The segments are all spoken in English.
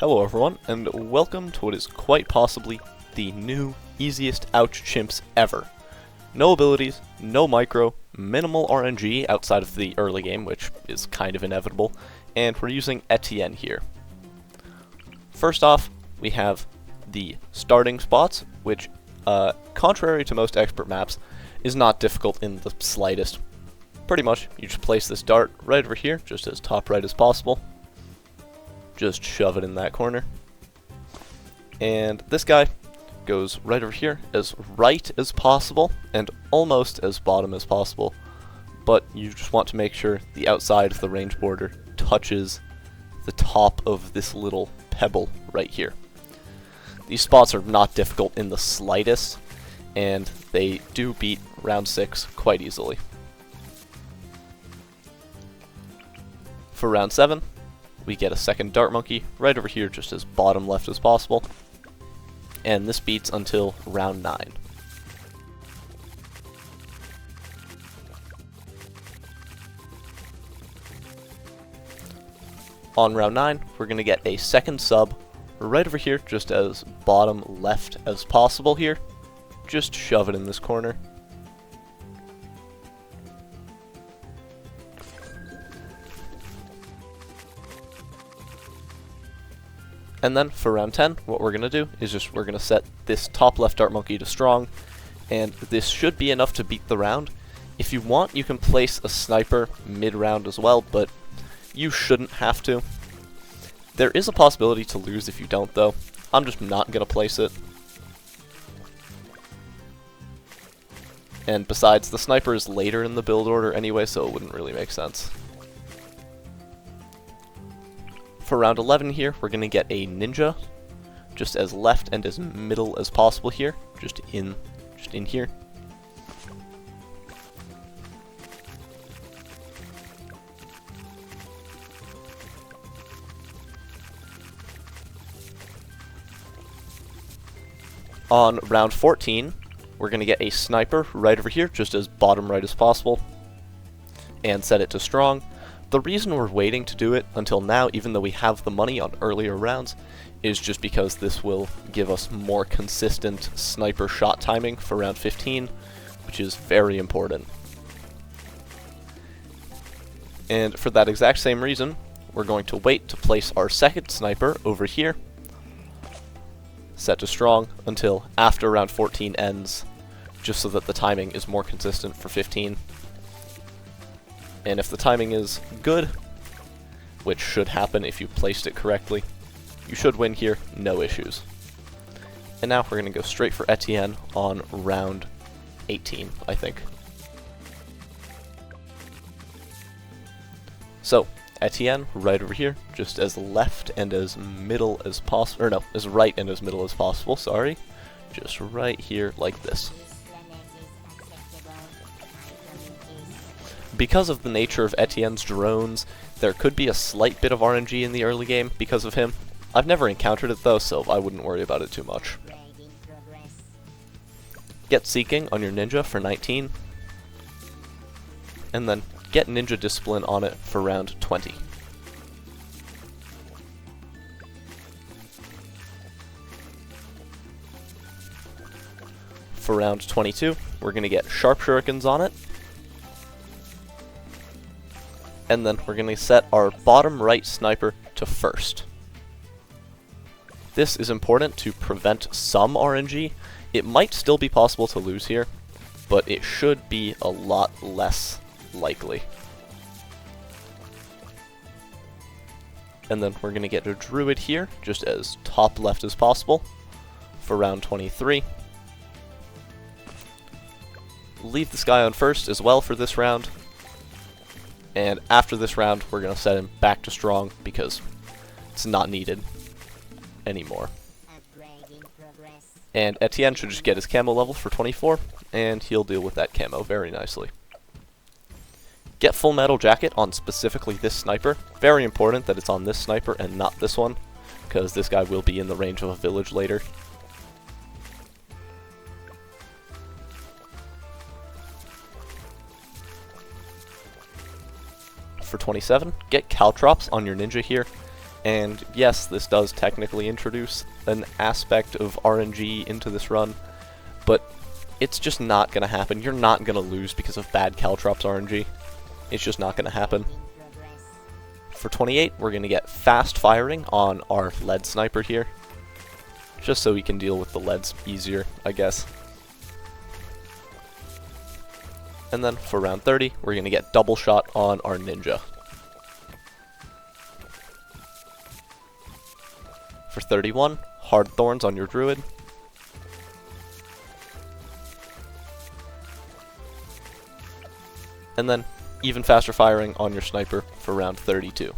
Hello everyone, and welcome to what is quite possibly the new, easiest ouch chimps ever. No abilities, no micro, minimal RNG outside of the early game, which is kind of inevitable, and we're using Etienne here. First off, we have the starting spots, which, contrary to most expert maps, is not difficult in the slightest. Pretty much, you just place this dart right over here, just as top right as possible. Just shove it in that corner. And this guy goes right over here as right as possible and almost as bottom as possible. But you just want to make sure the outside of the range border touches the top of this little pebble right here. These spots are not difficult in the slightest, and they do beat round 6 quite easily. For round 7, we get a second dart monkey right over here just as bottom left as possible, and this beats until round 9. On round 9, we're going to get a second sub right over here just as bottom left as possible here. Just shove it in this corner. And then for round 10, what we're going to do is we're going to set this top left dart monkey to strong, and this should be enough to beat the round. If you want, you can place a sniper mid-round as well, but you shouldn't have to. There is a possibility to lose if you don't, though. I'm just not going to place it. And besides, the sniper is later in the build order anyway, so it wouldn't really make sense. For round 11 here, we're going to get a ninja, just as left and as middle as possible here, just in here. On round 14, we're going to get a sniper right over here, just as bottom right as possible, and set it to strong. The reason we're waiting to do it until now, even though we have the money on earlier rounds, is just because this will give us more consistent sniper shot timing for round 15, which is very important. And for that exact same reason, we're going to wait to place our second sniper over here, set to strong until after round 14 ends, just so that the timing is more consistent for 15. And if the timing is good, which should happen if you placed it correctly, you should win here, no issues. And now we're going to go straight for Etienne on round 18, I think. So, Etienne right over here, just as left and as middle as possible, or no, as right and as middle as possible, sorry. Just right here like this. Because of the nature of Etienne's drones, there could be a slight bit of RNG in the early game because of him. I've never encountered it though, so I wouldn't worry about it too much. Get Seeking on your ninja for 19, and then get Ninja Discipline on it for round 20. For round 22, we're going to get Sharp Shurikens on it, and then we're going to set our bottom right sniper to first. This is important to prevent some RNG. It might still be possible to lose here, but it should be a lot less likely. And then we're going to get a druid here, just as top left as possible, for round 23. Leave this guy on first as well for this round. And after this round, we're going to set him back to strong because it's not needed anymore. And Etienne should just get his camo level for 24, and he'll deal with that camo very nicely. Get Full Metal Jacket on specifically this sniper. Very important that it's on this sniper and not this one, because this guy will be in the range of a village later. For 27, get Caltrops on your ninja here, And yes, this does technically introduce an aspect of RNG into this run, but it's just not going to happen. You're not going to lose because of bad Caltrops RNG. It's just not going to happen. For 28, we're going to get fast firing on our lead sniper here, just so we can deal with the leads easier, I guess. And then for round 30, we're going to get double shot on our ninja. For 31, hard thorns on your druid. And then even faster firing on your sniper for round 32.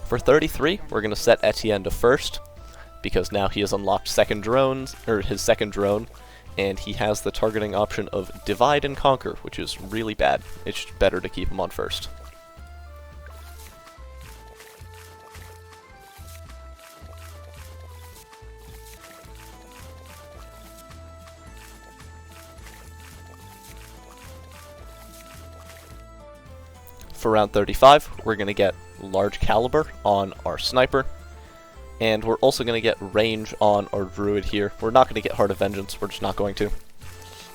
For 33, we're going to set Etienne to first, because now he has unlocked second drones, or his second drone, and he has the targeting option of Divide and Conquer, which is really bad. It's better to keep him on first. For round 35, we're going to get large caliber on our sniper, and we're also going to get range on our druid here. We're not going to get Heart of Vengeance, we're just not going to.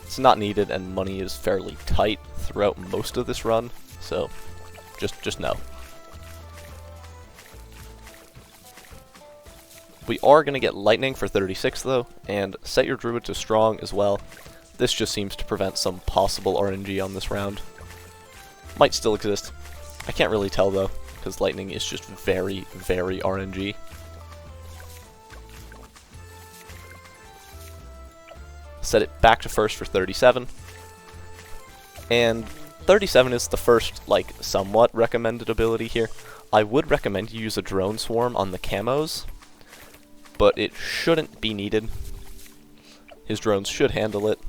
It's not needed, and money is fairly tight throughout most of this run, so just no. We are going to get lightning for 36 though, and set your druid to strong as well. This just seems to prevent some possible RNG on this round. Might still exist. I can't really tell though, because lightning is just very, very RNG. Set it back to first for 37. And 37 is the first, like, somewhat recommended ability here. I would recommend you use a drone swarm on the camos, but it shouldn't be needed. His drones should handle it,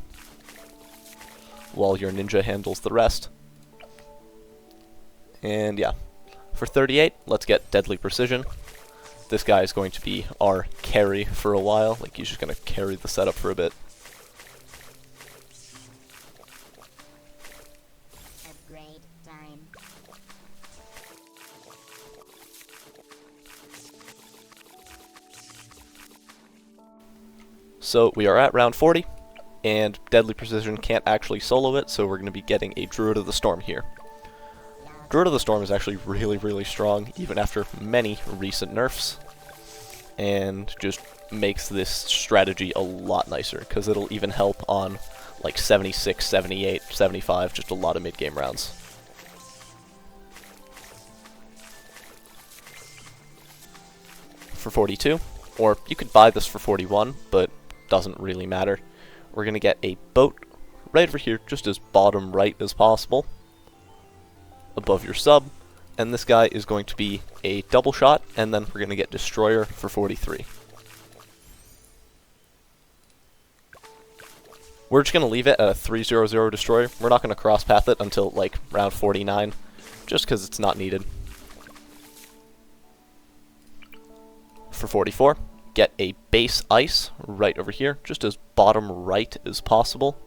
while your ninja handles the rest. And yeah, for 38, let's get Deadly Precision. This guy is going to be our carry for a while, like he's just going to carry the setup for a bit. Upgrade time. So we are at round 40, and Deadly Precision can't actually solo it, so we're going to be getting a Druid of the Storm here. Druid of the Storm is actually really, really strong, even after many recent nerfs, and just makes this strategy a lot nicer, because it'll even help on like 76, 78, 75, just a lot of mid-game rounds. For 42, or you could buy this for 41, but doesn't really matter. We're going to get a boat right over here, just as bottom right as possible, above your sub, and this guy is going to be a double shot, and then we're going to get Destroyer for 43. We're just going to leave it at a 3/0/0 Destroyer. We're not going to cross path it until like round 49, just because it's not needed. For 44, get a base ice right over here, just as bottom right as possible,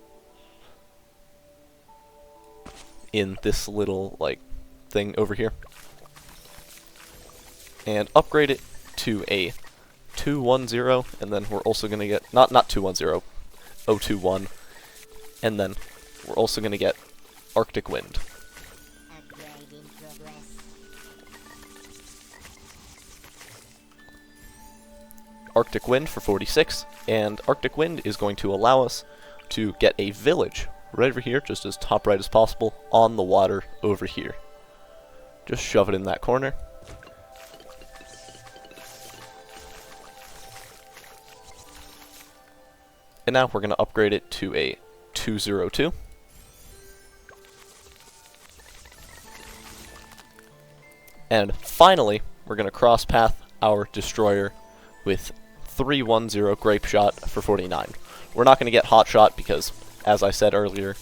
in this little like thing over here, and upgrade it to a 210, and then we're also going to get not 210, 021, and then we're also going to get Arctic Wind. Upgrade in progress. Arctic Wind for 46, and Arctic Wind is going to allow us to get a village right over here, just as top right as possible, on the water over here. Just shove it in that corner. And now we're going to upgrade it to a 202. And finally, we're going to cross path our Destroyer with 310 Grape Shot for 49. We're not going to get Hot Shot because, as I said earlier,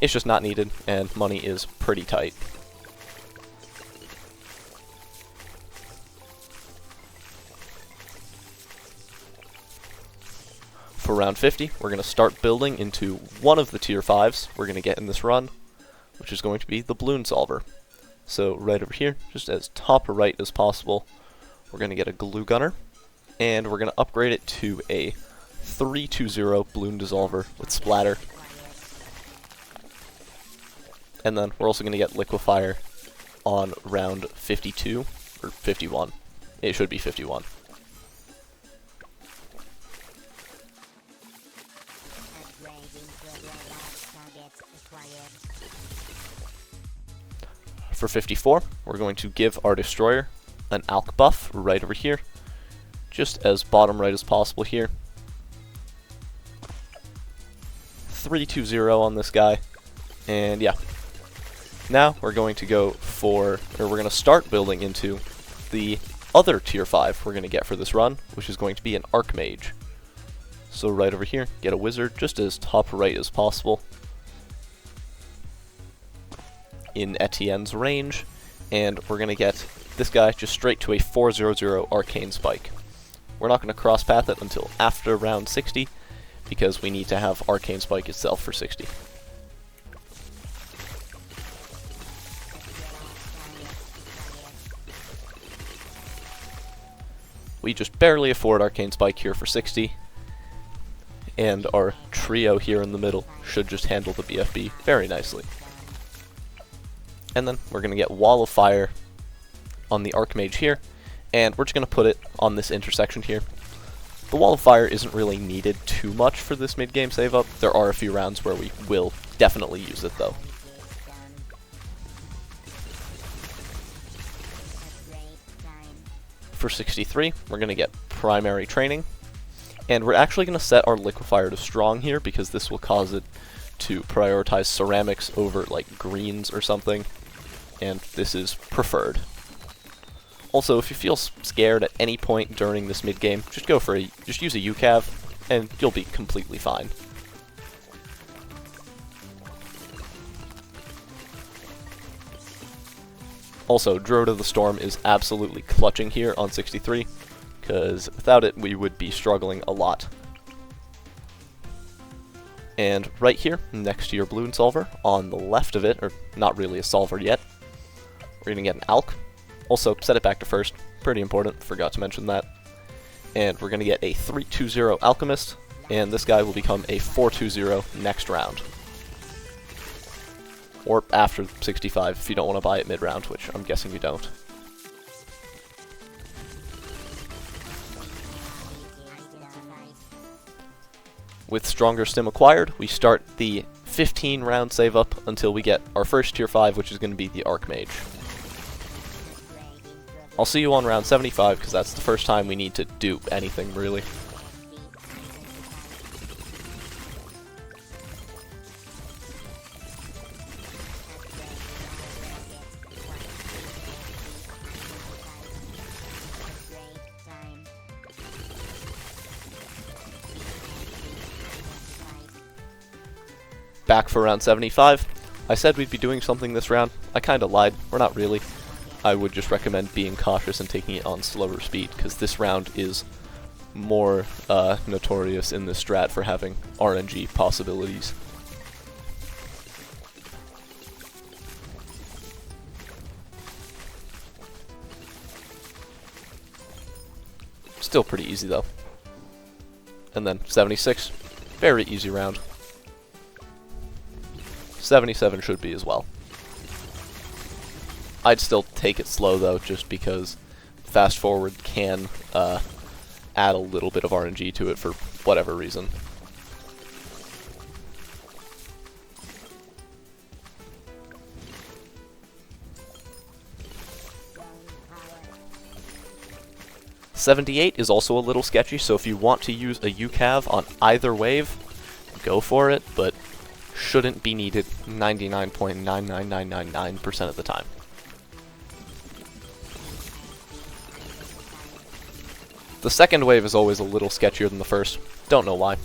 it's just not needed, and money is pretty tight. For for round 50, we're going to start building into one of the tier 5s we're going to get in this run, which is going to be the Bloon solver. So right over here, just as top right as possible, we're going to get a glue gunner, and we're going to upgrade it to a 320 Bloon dissolver with splatter. And then we're also going to get liquefier on round 52, or 51. It should be 51. For 54, we're going to give our destroyer an alch buff right over here, just as bottom right as possible here. 320 on this guy, and yeah. Now we're going to go for, or we're going to start building into the other tier 5 we're going to get for this run, which is going to be an archmage. So right over here, get a wizard just as top right as possible in Etienne's range, and we're going to get this guy just straight to a 400 arcane spike. We're not going to cross path it until after round 60, because we need to have arcane spike itself for 60. We just barely afford arcane spike here for 60, and our trio here in the middle should just handle the BFB very nicely. And then we're going to get Wall of Fire on the Archmage here, and we're just going to put it on this intersection here. The Wall of Fire isn't really needed too much for this mid-game save-up. There are a few rounds where we will definitely use it, though. For 63, we're going to get Primary Training, and we're actually going to set our Liquefier to Strong here, because this will cause it to prioritize ceramics over, like, greens or something. And this is preferred. Also, if you feel scared at any point during this mid game, just use a UCAV, and you'll be completely fine. Also, Druid of the Storm is absolutely clutching here on 63, because without it we would be struggling a lot. And right here, next to your Bloon solver, on the left of it, or not really a solver yet, we're going to get an alch. Also, set it back to first. Pretty important, forgot to mention that. And we're going to get a 320 alchemist, and this guy will become a 420 next round. Or after 65 if you don't want to buy it mid-round, which I'm guessing you don't. With Stronger Stim acquired, we start the 15 round save up until we get our first tier 5, which is going to be the Archmage. I'll see you on round 75, because that's the first time we need to do anything, really. Back for round 75. I said we'd be doing something this round. I kinda lied. We're not really. I would just recommend being cautious and taking it on slower speed, because this round is more notorious in this strat for having RNG possibilities. Still pretty easy though. And then 76, very easy round. 77 should be as well. I'd still take it slow though, just because fast forward can add a little bit of RNG to it for whatever reason. '78 is also a little sketchy, so if you want to use a UCAV on either wave, go for it, but shouldn't be needed 99.99999% of the time. The second wave is always a little sketchier than the first. Don't know why.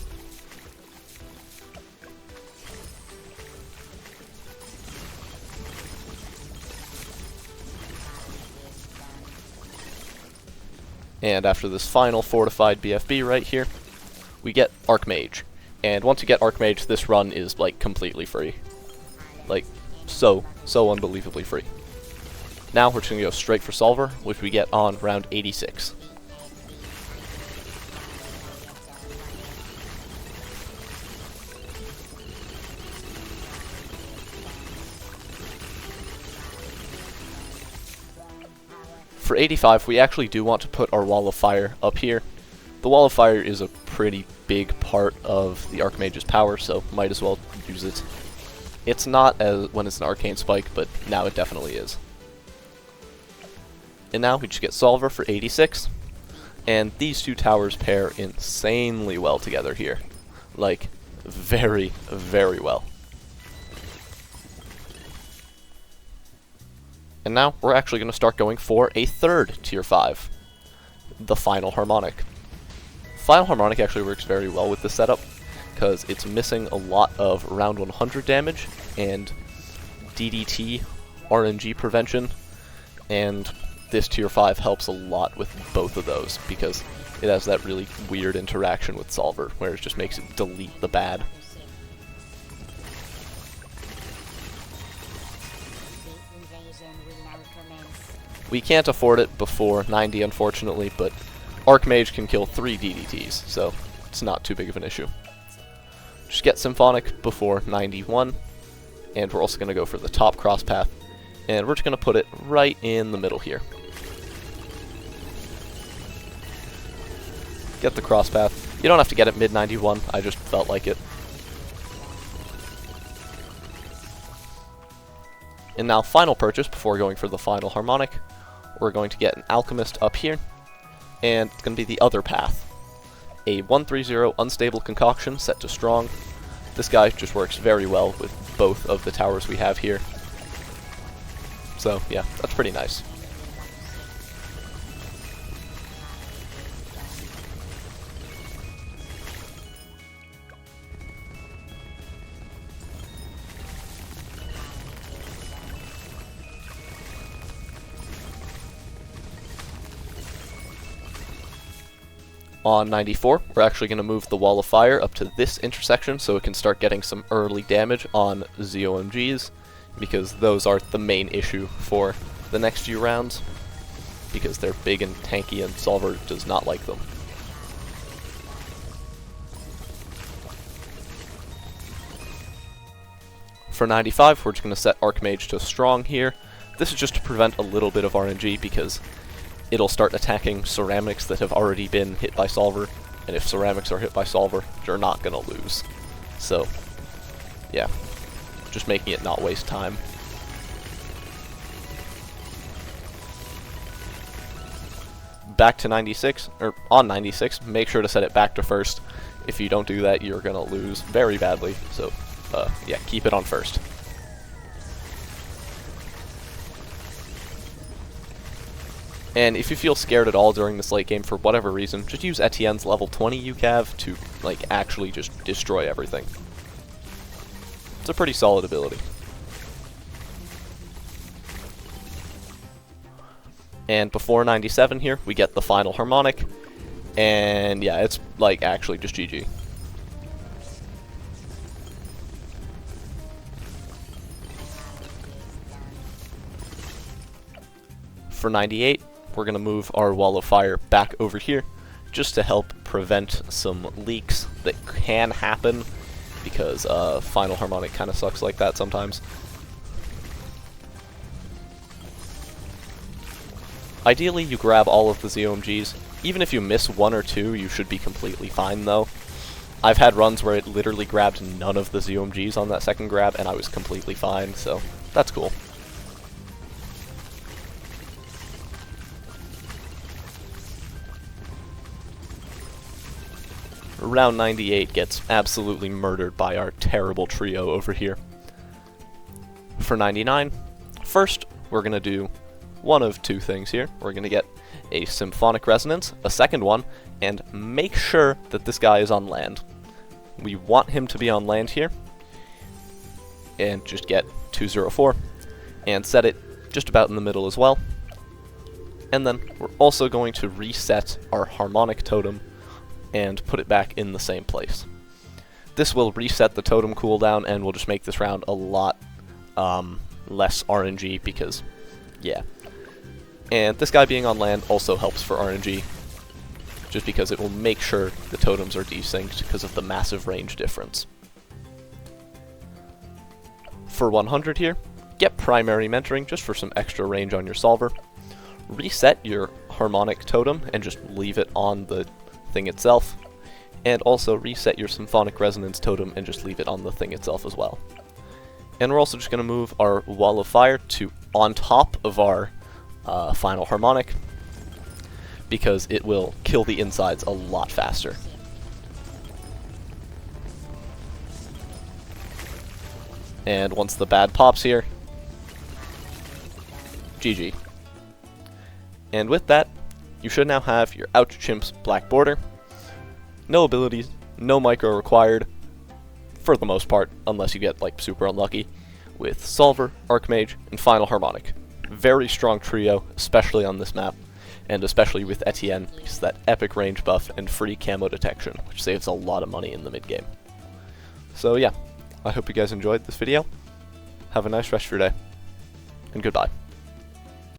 And after this final fortified BFB right here, we get archmage. And once you get archmage, this run is like completely free. Like, so unbelievably free. Now we're just going to go straight for solver, which we get on round 86. For 85, we actually do want to put our wall of fire up here. The wall of fire is a pretty big part of the archmage's power, so might as well use it. It's not as when it's an arcane spike, but now it definitely is. And now we just get solver for 86, and these two towers pair insanely well together here. Like, very, very well. And now we're actually going to start going for a third tier 5, the final harmonic. Final harmonic actually works very well with this setup because it's missing a lot of round 100 damage and DDT RNG prevention, and this tier 5 helps a lot with both of those because it has that really weird interaction with solver where it just makes it delete the bad. We can't afford it before 90, unfortunately, but archmage can kill 3 DDTs, so it's not too big of an issue. Just get symphonic before 91, and we're also going to go for the top cross path, and we're just going to put it right in the middle here. Get the cross path. You don't have to get it mid 91, I just felt like it. And now final purchase before going for the final harmonic. We're going to get an alchemist up here, and it's going to be the other path. A 130 unstable concoction set to strong. This guy just works very well with both of the towers we have here. So yeah, that's pretty nice. On 94, we're actually going to move the wall of fire up to this intersection so it can start getting some early damage on ZOMGs, because those are the main issue for the next few rounds, because they're big and tanky and solver does not like them. For 95, we're just going to set archmage to strong here. This is just to prevent a little bit of RNG because it'll start attacking ceramics that have already been hit by solver, and if ceramics are hit by solver, you're not gonna lose. So, yeah, just making it not waste time. Back to 96, or on 96, make sure to set it back to first. If you don't do that, you're gonna lose very badly, so, yeah, keep it on first. And if you feel scared at all during this late game for whatever reason, just use Etienne's level 20 UCAV to, like, actually just destroy everything. It's a pretty solid ability. And before 97 here, we get the final harmonic, and yeah, it's, like, actually just GG. For 98, we're going to move our wall of fire back over here just to help prevent some leaks that can happen because final harmonic kind of sucks like that sometimes. Ideally, you grab all of the ZOMGs. Even if you miss one or two, you should be completely fine though. I've had runs where it literally grabbed none of the ZOMGs on that second grab and I was completely fine, so that's cool. Round 98 gets absolutely murdered by our terrible trio over here. For 99, first we're going to do one of two things here. We're going to get a symphonic resonance, a second one, and make sure that this guy is on land. We want him to be on land here, and just get 204, and set it just about in the middle as well. And then we're also going to reset our harmonic totem and put it back in the same place. This will reset the totem cooldown and will just make this round a lot less RNG because, yeah. And this guy being on land also helps for RNG, just because it will make sure the totems are desynced because of the massive range difference. For 100 here, get primary mentoring just for some extra range on your solver. Reset your harmonic totem and just leave it on the thing itself. And also reset your symphonic resonance totem and just leave it on the thing itself as well. And we're also just going to move our wall of fire to on top of our final harmonic, because it will kill the insides a lot faster. And once the bad pops here, GG. And with that, you should now have your Ouch Chimps black border. No abilities, no micro required, for the most part, unless you get like super unlucky, with Solver, Archmage, and Final Harmonic. Very strong trio, especially on this map, and especially with Etienne, because of that epic range buff and free camo detection, which saves a lot of money in the mid game. So yeah, I hope you guys enjoyed this video. Have a nice rest of your day, and goodbye.